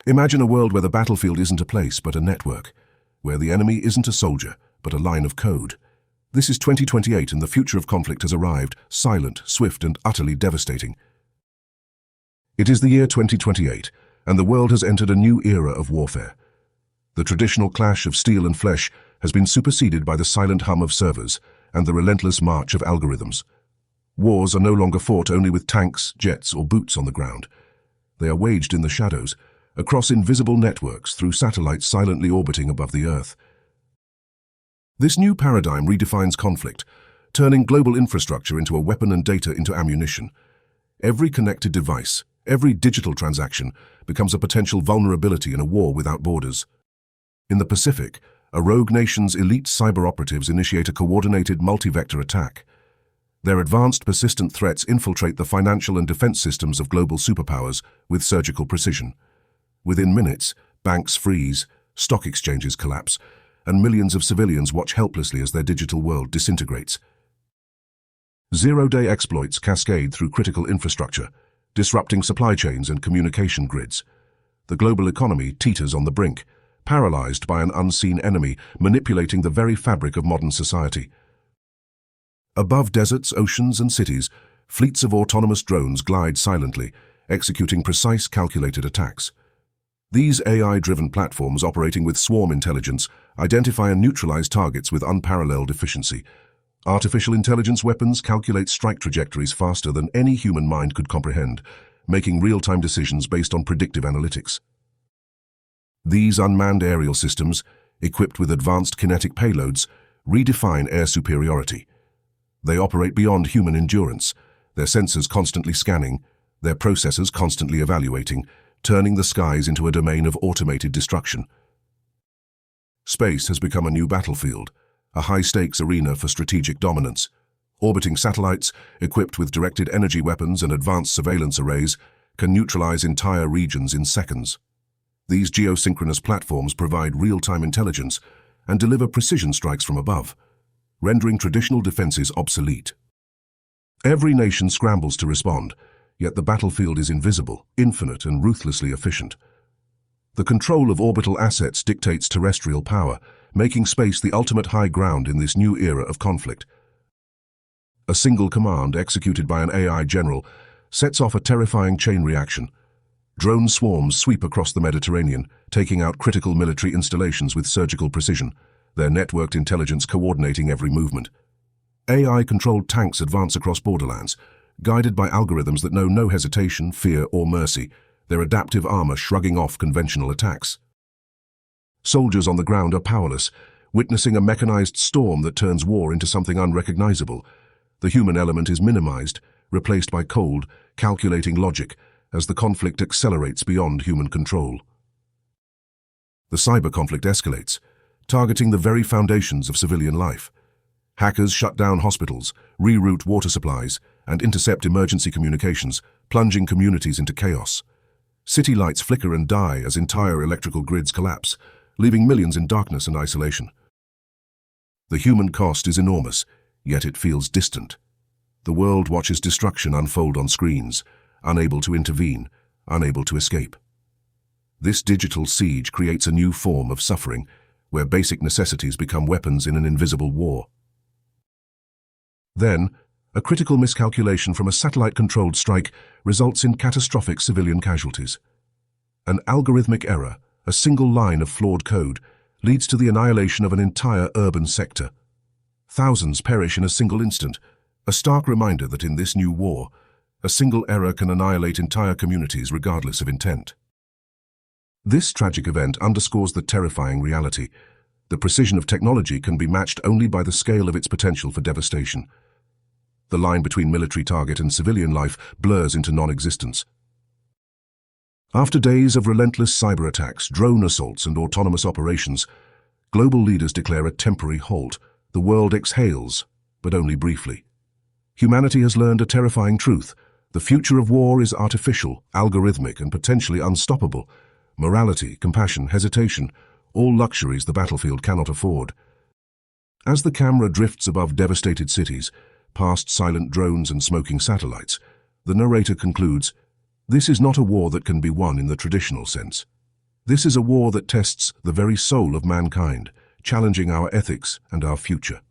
Imagine a world where the battlefield isn't a place but a network, where the enemy isn't a soldier but a line of code. This is 2028 and the future of conflict has arrived, silent, swift and utterly devastating. It is the year 2028 and the world has entered a new era of warfare. The traditional clash of steel and flesh has been superseded by the silent hum of servers and the relentless march of algorithms. Wars are no longer fought only with tanks, jets or boots on the ground. They are waged in the shadows, across invisible networks through satellites silently orbiting above the Earth. This new paradigm redefines conflict, turning global infrastructure into a weapon and data into ammunition. Every connected device, every digital transaction becomes a potential vulnerability in a war without borders. In the Pacific, a rogue nation's elite cyber operatives initiate a coordinated multi-vector attack. Their advanced, persistent threats infiltrate the financial and defense systems of global superpowers with surgical precision. Within minutes, banks freeze, stock exchanges collapse, and millions of civilians watch helplessly as their digital world disintegrates. Zero-day exploits cascade through critical infrastructure, disrupting supply chains and communication grids. The global economy teeters on the brink, paralyzed by an unseen enemy manipulating the very fabric of modern society. Above deserts, oceans and cities, fleets of autonomous drones glide silently, executing precise, calculated attacks. These AI-driven platforms operating with swarm intelligence identify and neutralize targets with unparalleled efficiency. Artificial intelligence weapons calculate strike trajectories faster than any human mind could comprehend, making real-time decisions based on predictive analytics. These unmanned aerial systems, equipped with advanced kinetic payloads, redefine air superiority. They operate beyond human endurance, their sensors constantly scanning, their processors constantly evaluating, turning the skies into a domain of automated destruction. Space has become a new battlefield, a high-stakes arena for strategic dominance. Orbiting satellites, equipped with directed energy weapons and advanced surveillance arrays, can neutralize entire regions in seconds. These geosynchronous platforms provide real-time intelligence and deliver precision strikes from above, rendering traditional defenses obsolete. Every nation scrambles to respond, yet the battlefield is invisible, infinite, and ruthlessly efficient. The control of orbital assets dictates terrestrial power, making space the ultimate high ground in this new era of conflict. A single command executed by an AI general sets off a terrifying chain reaction. Drone swarms sweep across the Mediterranean, taking out critical military installations with surgical precision, their networked intelligence coordinating every movement. AI-controlled tanks advance across borderlands, guided by algorithms that know no hesitation, fear, or mercy, their adaptive armor shrugging off conventional attacks. Soldiers on the ground are powerless, witnessing a mechanized storm that turns war into something unrecognizable. The human element is minimized, replaced by cold, calculating logic, as the conflict accelerates beyond human control. The cyber conflict escalates, targeting the very foundations of civilian life. Hackers shut down hospitals, reroute water supplies, and intercept emergency communications, plunging communities into chaos. City lights flicker and die as entire electrical grids collapse, leaving millions in darkness and isolation. The human cost is enormous, yet it feels distant. The world watches destruction unfold on screens, unable to intervene, unable to escape. This digital siege creates a new form of suffering, where basic necessities become weapons in an invisible war. Then, a critical miscalculation from a satellite-controlled strike results in catastrophic civilian casualties. An algorithmic error, a single line of flawed code, leads to the annihilation of an entire urban sector. Thousands perish in a single instant, a stark reminder that in this new war, a single error can annihilate entire communities regardless of intent. This tragic event underscores the terrifying reality. The precision of technology can be matched only by the scale of its potential for devastation. The line between military target and civilian life blurs into non-existence. After days of relentless cyber attacks, drone assaults, and autonomous operations, global leaders declare a temporary halt. The world exhales, but only briefly. Humanity has learned a terrifying truth. The future of war is artificial, algorithmic, and potentially unstoppable. Morality, compassion, hesitation, all luxuries the battlefield cannot afford. As the camera drifts above devastated cities, past silent drones and smoking satellites, the narrator concludes, "This is not a war that can be won in the traditional sense. This is a war that tests the very soul of mankind, challenging our ethics and our future.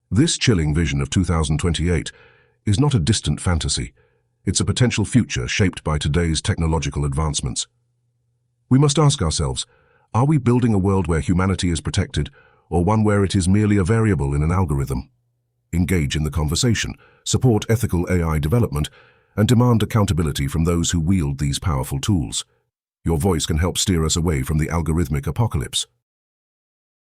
This chilling vision of 2028 is not a distant fantasy. It's a potential future shaped by today's technological advancements. We must ask ourselves, are we building a world where humanity is protected, or one where it is merely a variable in an algorithm? Engage in the conversation, support ethical AI development, and demand accountability from those who wield these powerful tools. Your voice can help steer us away from the algorithmic apocalypse.